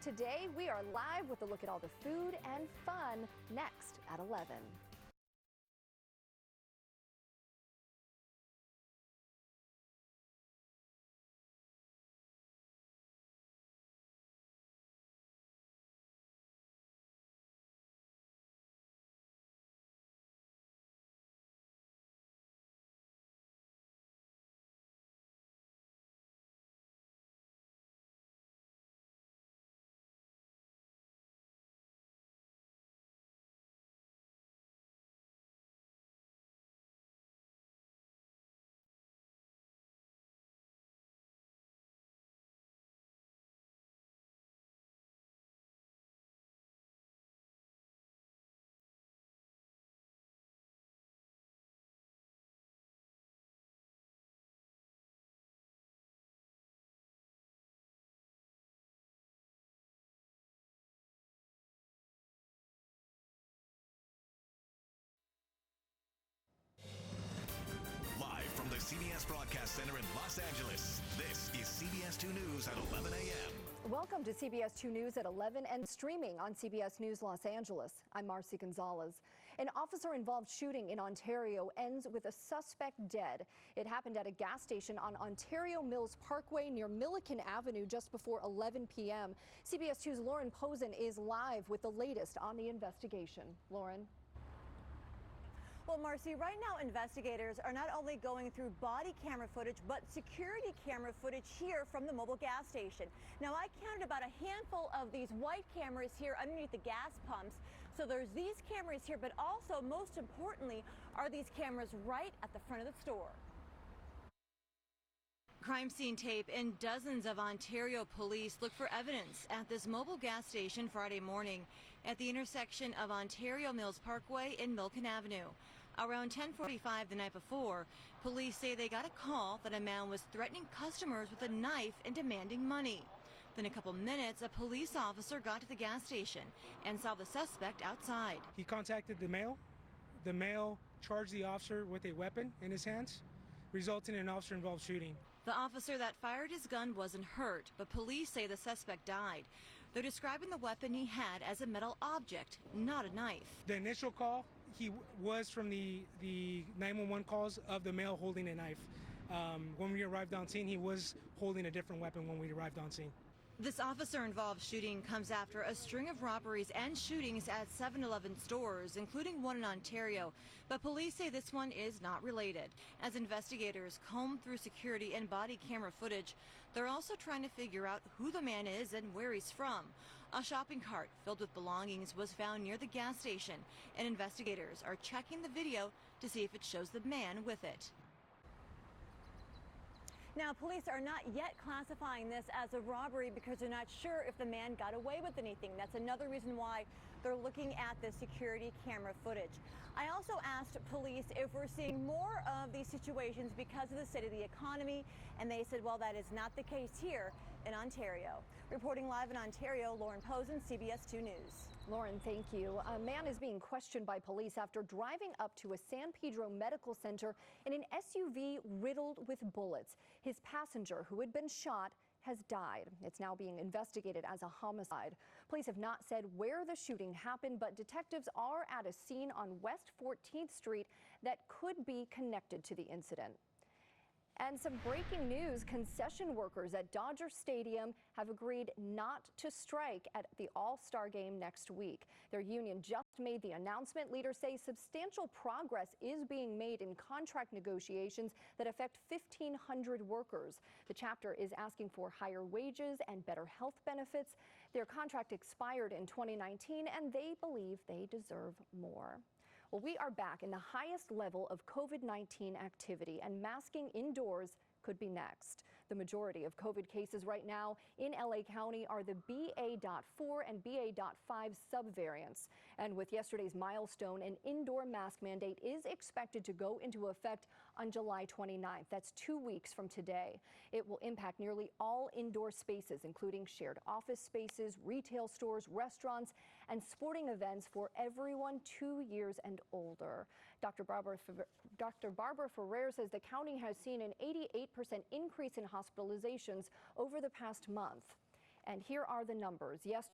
today. We are live with a look at all the food and fun next at 11. Live from the CBS Broadcast Center in Los Angeles, this is CBS 2 News at 11 a.m. Welcome to CBS 2 News at 11 and streaming on CBS News Los Angeles. I'm Marcy Gonzalez. An officer-involved shooting in Ontario ends with a suspect dead. It happened at a gas station on Ontario Mills Parkway near Milliken Avenue just before 11 p.m. CBS 2's Lauren Posen is live with the latest on the investigation. Lauren. Well, Marcy, right now investigators are not only going through body camera footage, but security camera footage here from the mobile gas station. Now, I counted about a handful of these white cameras here underneath the gas pumps. So there's these cameras here, but also, most importantly, are these cameras right at the front of the store. Crime scene tape and dozens of Ontario police look for evidence at this mobile gas station Friday morning at the intersection of Ontario Mills Parkway and Milliken Avenue. Around 10:45 the night before, police say they got a call that a man was threatening customers with a knife and demanding money. Then a couple minutes, a police officer got to the gas station and saw the suspect outside. He contacted the male. The male charged the officer with a weapon in his hands, resulting in an officer-involved shooting. The officer that fired his gun wasn't hurt, but police say the suspect died. They're describing the weapon he had as a metal object, not a knife. The initial call, he was from the 911 calls of the male holding a knife. When we arrived on scene, he was holding a different weapon when we arrived on scene. This officer-involved shooting comes after a string of robberies and shootings at 7-Eleven stores, including one in Ontario. But police say this one is not related. As investigators comb through security and body camera footage, they're also trying to figure out who the man is and where he's from. A shopping cart filled with belongings was found near the gas station, and investigators are checking the video to see if it shows the man with it. Now, police are not yet classifying this as a robbery because they're not sure if the man got away with anything. That's another reason why they're looking at the security camera footage. I also asked police if we're seeing more of these situations because of the state of the economy, and they said, well, that is not the case here in Ontario. Reporting live in Ontario, Lauren Posen, CBS 2 News. Lauren, thank you. A man is being questioned by police after driving up to a San Pedro medical center in an SUV riddled with bullets. His passenger, who had been shot, has died. It's now being investigated as a homicide. Police have not said where the shooting happened, but detectives are at a scene on West 14th Street that could be connected to the incident. And some breaking news, concession workers at Dodger Stadium have agreed not to strike at the All-Star game next week. Their union just made the announcement. Leaders say substantial progress is being made in contract negotiations that affect 1,500 workers. The chapter is asking for higher wages and better health benefits. Their contract expired in 2019, and they believe they deserve more. Well, we are back in the highest level of COVID-19 activity, and masking indoors could be next. The majority of COVID cases right now in LA County are the BA.4 and BA.5 subvariants. And with yesterday's milestone, an indoor mask mandate is expected to go into effect on July 29th. That's 2 weeks from today. It will impact nearly all indoor spaces, including shared office spaces, retail stores, restaurants, and sporting events for everyone 2 years and older. Dr. Barbara Ferrer says the county has seen an 88% increase in hospitalizations over the past month. And here are the numbers. Yes.